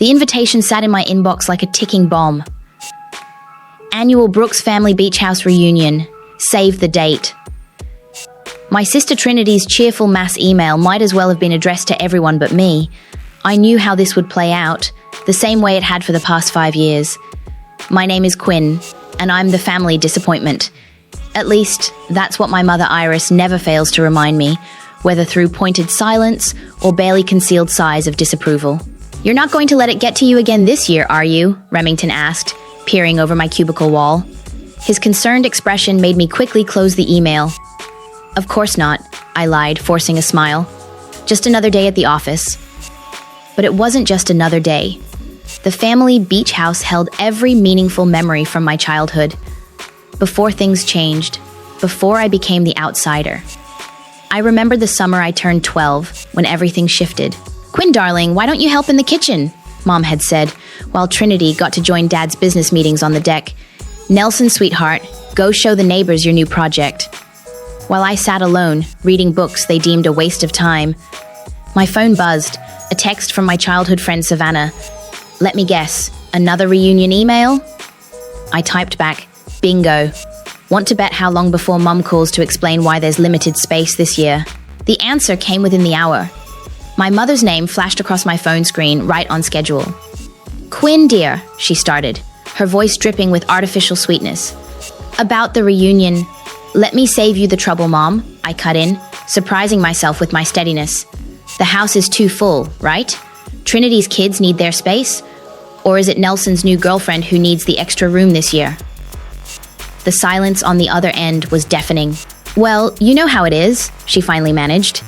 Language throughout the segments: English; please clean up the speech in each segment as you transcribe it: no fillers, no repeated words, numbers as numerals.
The invitation sat in my inbox like a ticking bomb. Annual Brooks Family Beach House Reunion. Save the date. My sister Trinity's cheerful mass email might as well have been addressed to everyone but me. I knew how this would play out, the same way it had for the past 5 years. My name is Quinn, and I'm the family disappointment. At least, that's what my mother Iris never fails to remind me, whether through pointed silence or barely concealed sighs of disapproval. "You're not going to let it get to you again this year, are you?" Remington asked, peering over my cubicle wall. His concerned expression made me quickly close the email. "Of course not," I lied, forcing a smile. "Just another day at the office." But it wasn't just another day. The family beach house held every meaningful memory from my childhood. Before things changed, before I became the outsider. I remember the summer I turned 12, when everything shifted. "Quinn, darling, why don't you help in the kitchen?" Mom had said, while Trinity got to join Dad's business meetings on the deck. "Nelson, sweetheart, go show the neighbors your new project." While I sat alone, reading books they deemed a waste of time, my phone buzzed, a text from my childhood friend Savannah. "Let me guess, another reunion email?" I typed back, "Bingo. Want to bet how long before Mum calls to explain why there's limited space this year?" The answer came within the hour. My mother's name flashed across my phone screen, right on schedule. "Quinn, dear," she started, her voice dripping with artificial sweetness. "About the reunion. Let me save you the trouble, Mom," I cut in, surprising myself with my steadiness. "The house is too full, right? Trinity's kids need their space? Or is it Nelson's new girlfriend who needs the extra room this year?" The silence on the other end was deafening. "Well, you know how it is," she finally managed.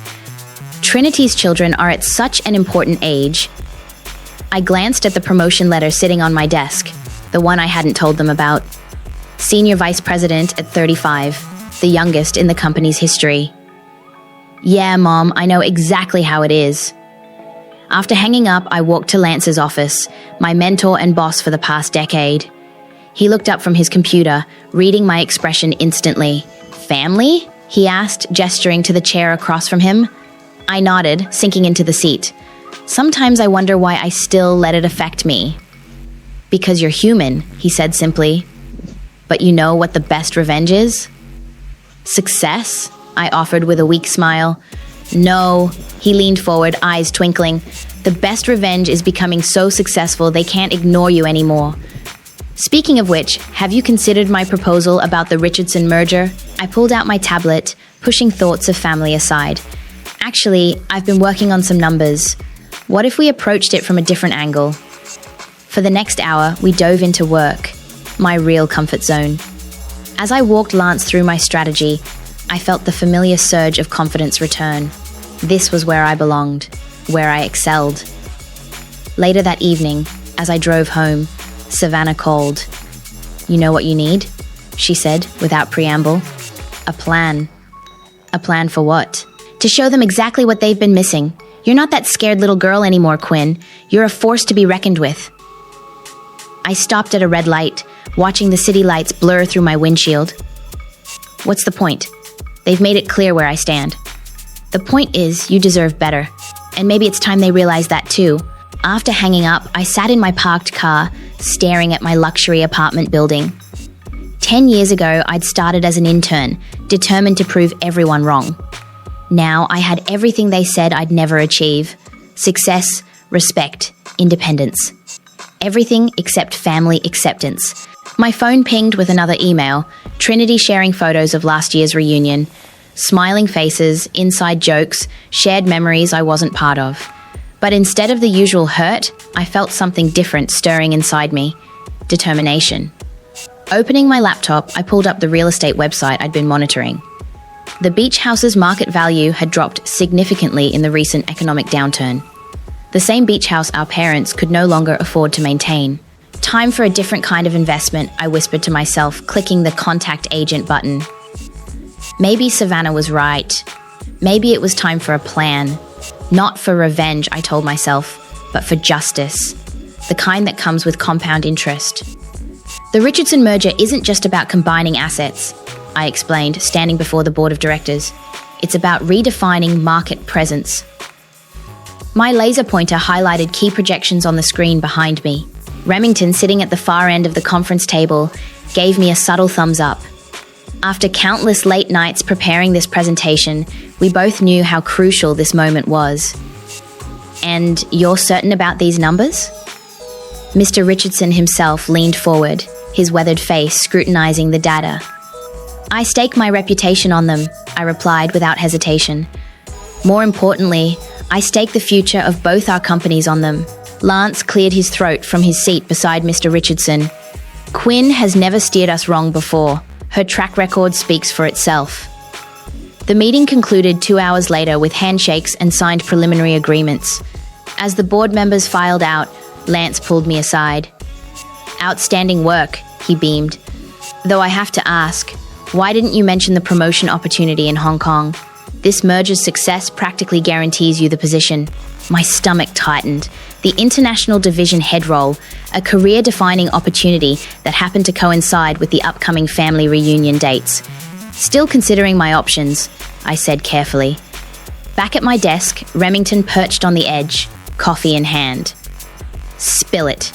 "Trinity's children are at such an important age." I glanced at the promotion letter sitting on my desk, the one I hadn't told them about. Senior Vice President at 35, the youngest in the company's history. "Yeah, Mom, I know exactly how it is." After hanging up, I walked to Lance's office, my mentor and boss for the past decade. He looked up from his computer, reading my expression instantly. "Family?" he asked, gesturing to the chair across from him. I nodded, sinking into the seat. "Sometimes I wonder why I still let it affect me." "Because you're human," he said simply. "But you know what the best revenge is?" "Success?" I offered with a weak smile. "No," he leaned forward, eyes twinkling. "The best revenge is becoming so successful they can't ignore you anymore." Speaking of which, have you considered my proposal about the Richardson merger? I pulled out my tablet, pushing thoughts of family aside. "Actually, I've been working on some numbers. What if we approached it from a different angle?" For the next hour, we dove into work, my real comfort zone. As I walked Lance through my strategy, I felt the familiar surge of confidence return. This was where I belonged, where I excelled. Later that evening, as I drove home, Savannah called. "You know what you need?" she said, without preamble. "A plan." "A plan for what?" "To show them exactly what they've been missing. You're not that scared little girl anymore, Quinn. You're a force to be reckoned with." I stopped at a red light, watching the city lights blur through my windshield. "What's the point? They've made it clear where I stand." "The point is, you deserve better. And maybe it's time they realize that too." After hanging up, I sat in my parked car, staring at my luxury apartment building. 10 years ago, I'd started as an intern, determined to prove everyone wrong. Now I had everything they said I'd never achieve. Success, respect, independence. Everything except family acceptance. My phone pinged with another email, Trinity sharing photos of last year's reunion. Smiling faces, inside jokes, shared memories I wasn't part of. But instead of the usual hurt, I felt something different stirring inside me. Determination. Opening my laptop, I pulled up the real estate website I'd been monitoring. The beach house's market value had dropped significantly in the recent economic downturn. The same beach house our parents could no longer afford to maintain. Time for a different kind of investment, I whispered to myself, clicking the contact agent button. Maybe Savannah was right. Maybe it was time for a plan. Not for revenge, I told myself, but for justice. The kind that comes with compound interest. The Richardson merger isn't just about combining assets, I explained, standing before the board of directors. It's about redefining market presence. My laser pointer highlighted key projections on the screen behind me. Remington, sitting at the far end of the conference table, gave me a subtle thumbs up. After countless late nights preparing this presentation, we both knew how crucial this moment was. And you're certain about these numbers? Mr. Richardson himself leaned forward, his weathered face scrutinizing the data. I stake my reputation on them, I replied without hesitation. More importantly, I stake the future of both our companies on them. Lance cleared his throat from his seat beside Mr. Richardson. Quinn has never steered us wrong before. Her track record speaks for itself. The meeting concluded 2 hours later with handshakes and signed preliminary agreements. As the board members filed out, Lance pulled me aside. Outstanding work, he beamed. Though I have to ask, why didn't you mention the promotion opportunity in Hong Kong? This merger's success practically guarantees you the position. My stomach tightened. The international division head role, a career-defining opportunity that happened to coincide with the upcoming family reunion dates. Still considering my options, I said carefully. Back at my desk, Remington perched on the edge, coffee in hand. Spill it.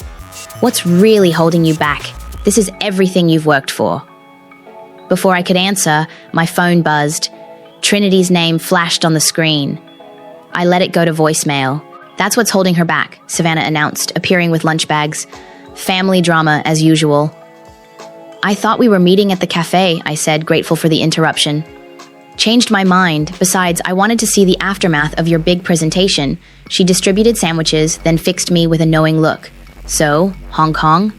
What's really holding you back? This is everything you've worked for. Before I could answer, my phone buzzed. Trinity's name flashed on the screen. I let it go to voicemail. That's what's holding her back, Savannah announced, appearing with lunch bags. Family drama, as usual. I thought we were meeting at the cafe, I said, grateful for the interruption. Changed my mind. Besides, I wanted to see the aftermath of your big presentation. She distributed sandwiches, then fixed me with a knowing look. So, Hong Kong?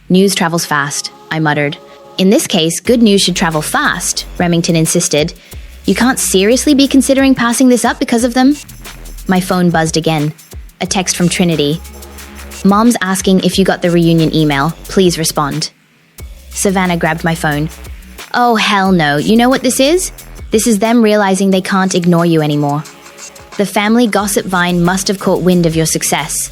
News travels fast, I muttered. In this case, good news should travel fast, Remington insisted. You can't seriously be considering passing this up because of them? My phone buzzed again. A text from Trinity. Mom's asking if you got the reunion email. Please respond. Savannah grabbed my phone. Oh, hell no. You know what this is? This is them realizing they can't ignore you anymore. The family gossip vine must have caught wind of your success.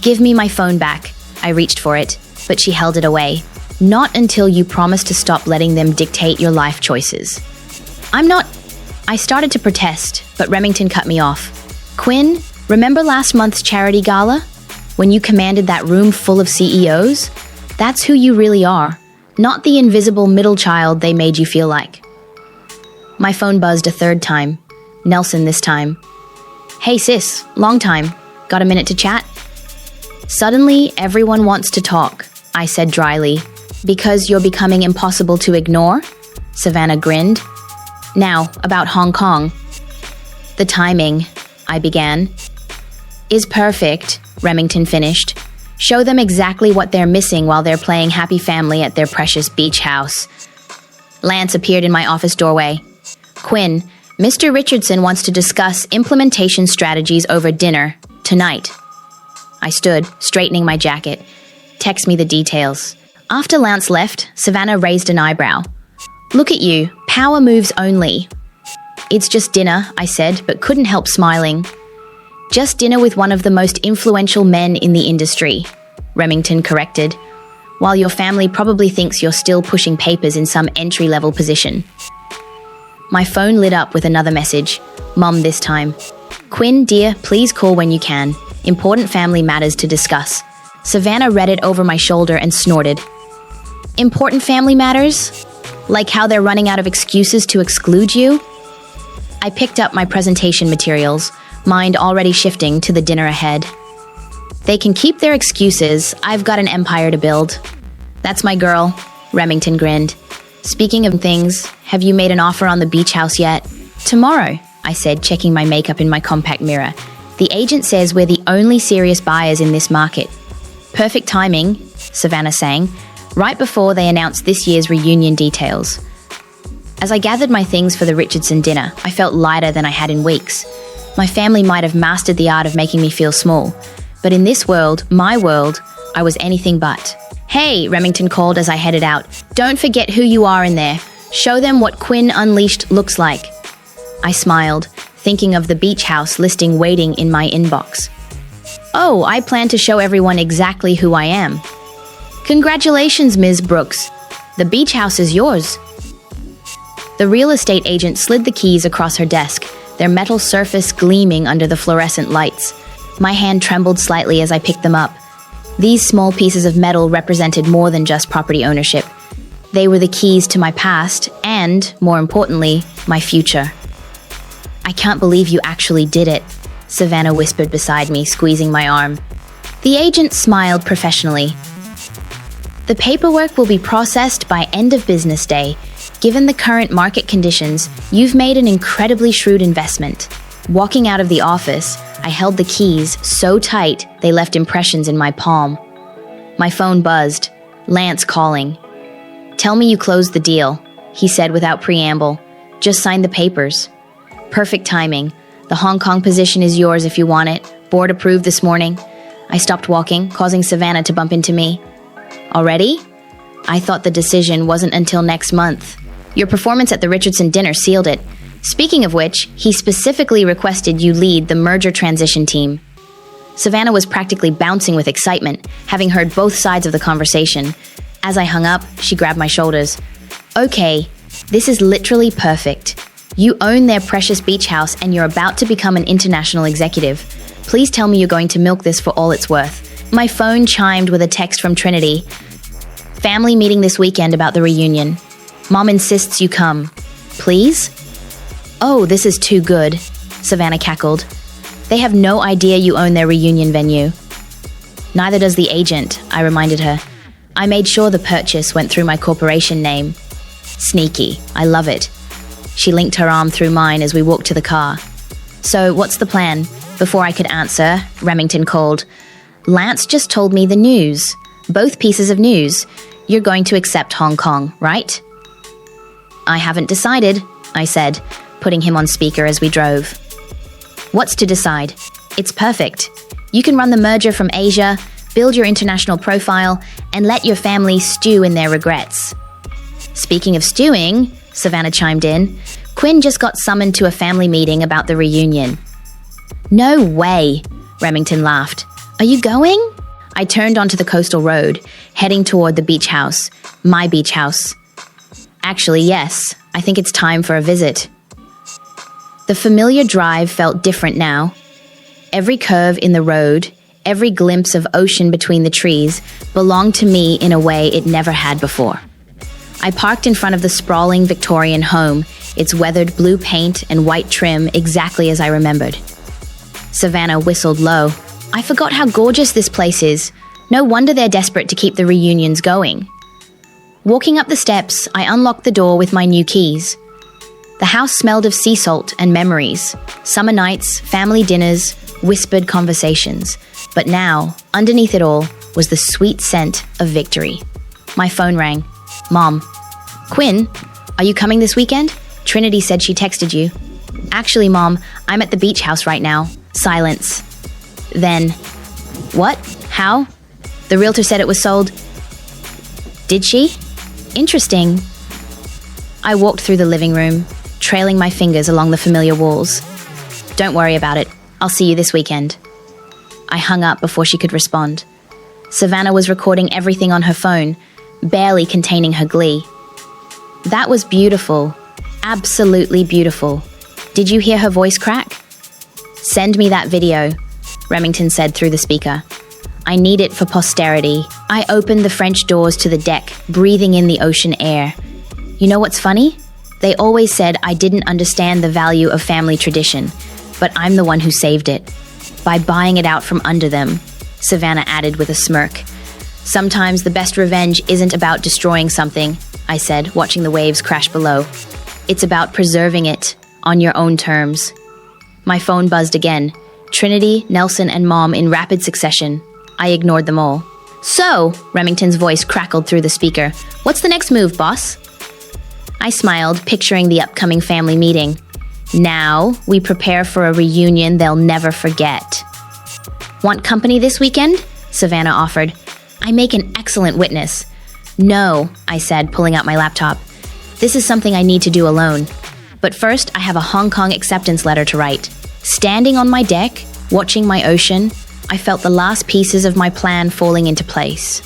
Give me my phone back. I reached for it, but she held it away. Not until you promise to stop letting them dictate your life choices. I'm not... I started to protest, but Remington cut me off. Quinn, remember last month's charity gala? When you commanded that room full of CEOs? That's who you really are, not the invisible middle child they made you feel like. My phone buzzed a third time. Nelson this time. Hey sis, long time. Got a minute to chat? Suddenly, everyone wants to talk, I said dryly. Because you're becoming impossible to ignore? Savannah grinned. Now, about Hong Kong. The timing, I began. Is perfect, Remington finished. Show them exactly what they're missing while they're playing happy family at their precious beach house. Lance appeared in my office doorway. Quinn, Mr. Richardson wants to discuss implementation strategies over dinner, tonight. I stood, straightening my jacket. Text me the details. After Lance left, Savannah raised an eyebrow. Look at you, power moves only. It's just dinner, I said, but couldn't help smiling. Just dinner with one of the most influential men in the industry, Remington corrected, while your family probably thinks you're still pushing papers in some entry-level position. My phone lit up with another message, Mom this time. Quinn, dear, please call when you can. Important family matters to discuss. Savannah read it over my shoulder and snorted. Important family matters? Like how they're running out of excuses to exclude you? I picked up my presentation materials, mind already shifting to the dinner ahead. They can keep their excuses. I've got an empire to build. That's my girl, Remington grinned. Speaking of things, have you made an offer on the beach house yet? Tomorrow, I said, checking my makeup in my compact mirror. The agent says we're the only serious buyers in this market. Perfect timing, Savannah sang, right before they announced this year's reunion details. As I gathered my things for the Richardson dinner, I felt lighter than I had in weeks. My family might have mastered the art of making me feel small, but in this world, my world, I was anything but. Hey, Remington called as I headed out. Don't forget who you are in there. Show them what Quinn Unleashed looks like. I smiled, thinking of the beach house listing waiting in my inbox. Oh, I plan to show everyone exactly who I am. Congratulations, Ms. Brooks. The beach house is yours. The real estate agent slid the keys across her desk, their metal surface gleaming under the fluorescent lights. My hand trembled slightly as I picked them up. These small pieces of metal represented more than just property ownership. They were the keys to my past and, more importantly, my future. "I can't believe you actually did it," Savannah whispered beside me, squeezing my arm. The agent smiled professionally. "The paperwork will be processed by end of business day. Given the current market conditions, you've made an incredibly shrewd investment." Walking out of the office, I held the keys so tight they left impressions in my palm. My phone buzzed. Lance calling. "Tell me you closed the deal," he said without preamble. "Just sign the papers." Perfect timing. "The Hong Kong position is yours if you want it. Board approved this morning." I stopped walking, causing Savannah to bump into me. "Already? I thought the decision wasn't until next month. Your performance at the Richardson dinner sealed it. Speaking of which, he specifically requested you lead the merger transition team." Savannah was practically bouncing with excitement, having heard both sides of the conversation. As I hung up, she grabbed my shoulders. "Okay, this is literally perfect. You own their precious beach house and you're about to become an international executive. Please tell me you're going to milk this for all it's worth." My phone chimed with a text from Trinity. "Family meeting this weekend about the reunion. Mom insists you come. Please?" "Oh, this is too good," Savannah cackled. "They have no idea you own their reunion venue." "Neither does the agent," I reminded her. "I made sure the purchase went through my corporation name." "Sneaky. I love it." She linked her arm through mine as we walked to the car. "So, what's the plan?" Before I could answer, Remington called. "Lance just told me the news. Both pieces of news. You're going to accept Hong Kong, right?" "I haven't decided," I said, putting him on speaker as we drove. "What's to decide? It's perfect. You can run the merger from Asia, build your international profile, and let your family stew in their regrets." "Speaking of stewing," Savannah chimed in, "Quinn just got summoned to a family meeting about the reunion." "No way," Remington laughed. "Are you going?" I turned onto the coastal road, heading toward the beach house, my beach house. "Actually, yes, I think it's time for a visit." The familiar drive felt different now. Every curve in the road, every glimpse of ocean between the trees belonged to me in a way it never had before. I parked in front of the sprawling Victorian home, its weathered blue paint and white trim exactly as I remembered. Savannah whistled low. "I forgot how gorgeous this place is. No wonder they're desperate to keep the reunions going." Walking up the steps, I unlocked the door with my new keys. The house smelled of sea salt and memories, summer nights, family dinners, whispered conversations. But now, underneath it all, was the sweet scent of victory. My phone rang. "Mom." "Quinn, are you coming this weekend? Trinity said she texted you." "Actually, Mom, I'm at the beach house right now." Silence. Then, "What? How? The realtor said it was sold." "Did she? Interesting." I walked through the living room, trailing my fingers along the familiar walls. "Don't worry about it. I'll see you this weekend." I hung up before she could respond. Savannah was recording everything on her phone, barely containing her glee. "That was beautiful. Absolutely beautiful. Did you hear her voice crack?" "Send me that video," Remington said through the speaker. "I need it for posterity." I opened the French doors to the deck, breathing in the ocean air. You know what's funny? They always said I didn't understand the value of family tradition, but I'm the one who saved it. By buying it out from under them, Savannah added with a smirk. "Sometimes the best revenge isn't about destroying something," I said, watching the waves crash below. "It's about preserving it on your own terms." My phone buzzed again. Trinity, Nelson, and Mom in rapid succession. I ignored them all. "So," Remington's voice crackled through the speaker, "what's the next move, boss?" I smiled, picturing the upcoming family meeting. "Now, we prepare for a reunion they'll never forget." "Want company this weekend?" Savannah offered. "I make an excellent witness." "No," I said, pulling out my laptop. "This is something I need to do alone. But first, I have a Hong Kong acceptance letter to write." Standing on my deck, watching my ocean, I felt the last pieces of my plan falling into place.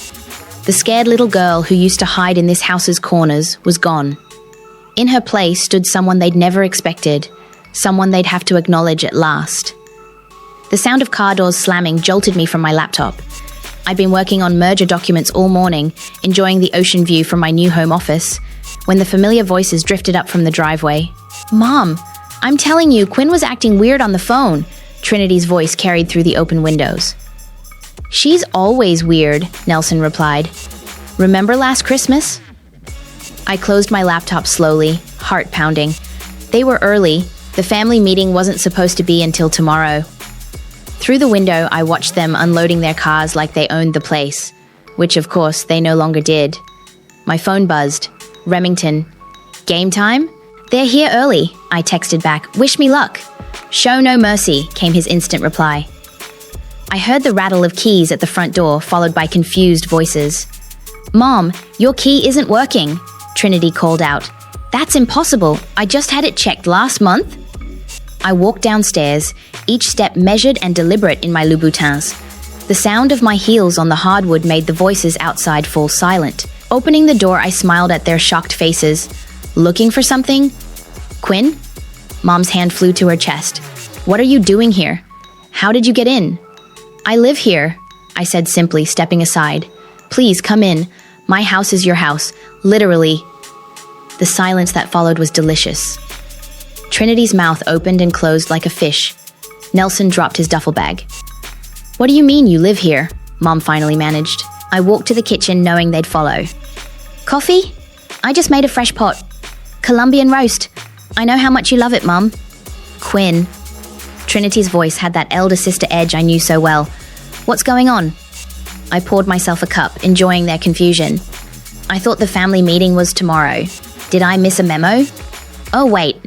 The scared little girl who used to hide in this house's corners was gone. In her place stood someone they'd never expected, someone they'd have to acknowledge at last. The sound of car doors slamming jolted me from my laptop. I'd been working on merger documents all morning, enjoying the ocean view from my new home office, when the familiar voices drifted up from the driveway. "Mom, I'm telling you, Quinn was acting weird on the phone," Trinity's voice carried through the open windows. "She's always weird," Nelson replied. "Remember last Christmas?" I closed my laptop slowly, heart pounding. They were early. The family meeting wasn't supposed to be until tomorrow. Through the window, I watched them unloading their cars like they owned the place, which of course they no longer did. My phone buzzed. Remington. "Game time?" "They're here early," I texted back. "Wish me luck." "Show no mercy," came his instant reply. I heard the rattle of keys at the front door, followed by confused voices. "Mom, your key isn't working," Trinity called out. "That's impossible. I just had it checked last month." I walked downstairs, each step measured and deliberate in my Louboutins. The sound of my heels on the hardwood made the voices outside fall silent. Opening the door, I smiled at their shocked faces. "Looking for something?" "Quinn?" Mom's hand flew to her chest. "What are you doing here? How did you get in?" "I live here," I said simply, stepping aside. "Please come in. My house is your house. Literally." The silence that followed was delicious. Trinity's mouth opened and closed like a fish. Nelson dropped his duffel bag. "What do you mean you live here?" Mom finally managed. I walked to the kitchen knowing they'd follow. "Coffee? I just made a fresh pot. Colombian roast. I know how much you love it, Mom." "Quinn." Trinity's voice had that elder sister edge I knew so well. "What's going on?" I poured myself a cup, enjoying their confusion. "I thought the family meeting was tomorrow. Did I miss a memo?" "Oh, wait."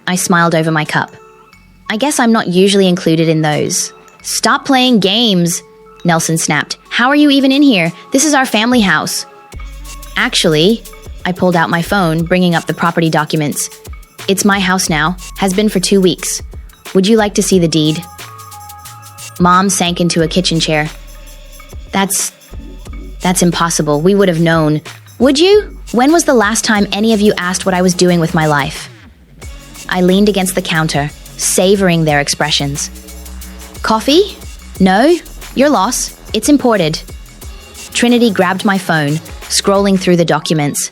I smiled over my cup. "I guess I'm not usually included in those." "Stop playing games," Nelson snapped. "How are you even in here? This is our family house." "Actually," I pulled out my phone, bringing up the property documents. "It's my house now. Has been for 2 weeks. Would you like to see the deed?" Mom sank into a kitchen chair. That's impossible. We would have known." "Would you? When was the last time any of you asked what I was doing with my life?" I leaned against the counter, savoring their expressions. "Coffee? No? Your loss. It's imported." Trinity grabbed my phone, scrolling through the documents.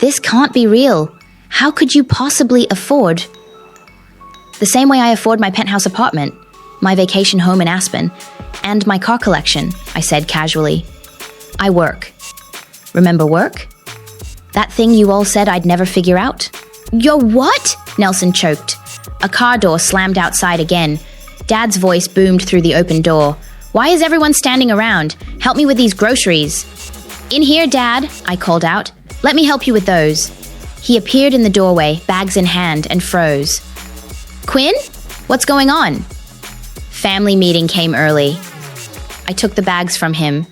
"This can't be real. How could you possibly afford?" "The same way I afford my penthouse apartment, my vacation home in Aspen, and my car collection," I said casually. "I work." "Remember work? That thing you all said I'd never figure out?" "Yo, what?" Nelson choked. A car door slammed outside again. Dad's voice boomed through the open door. "Why is everyone standing around? Help me with these groceries." "In here, Dad," I called out. "Let me help you with those." He appeared in the doorway, bags in hand, and froze. "Quinn? What's going on?" Family meeting came early. I took the bags from him,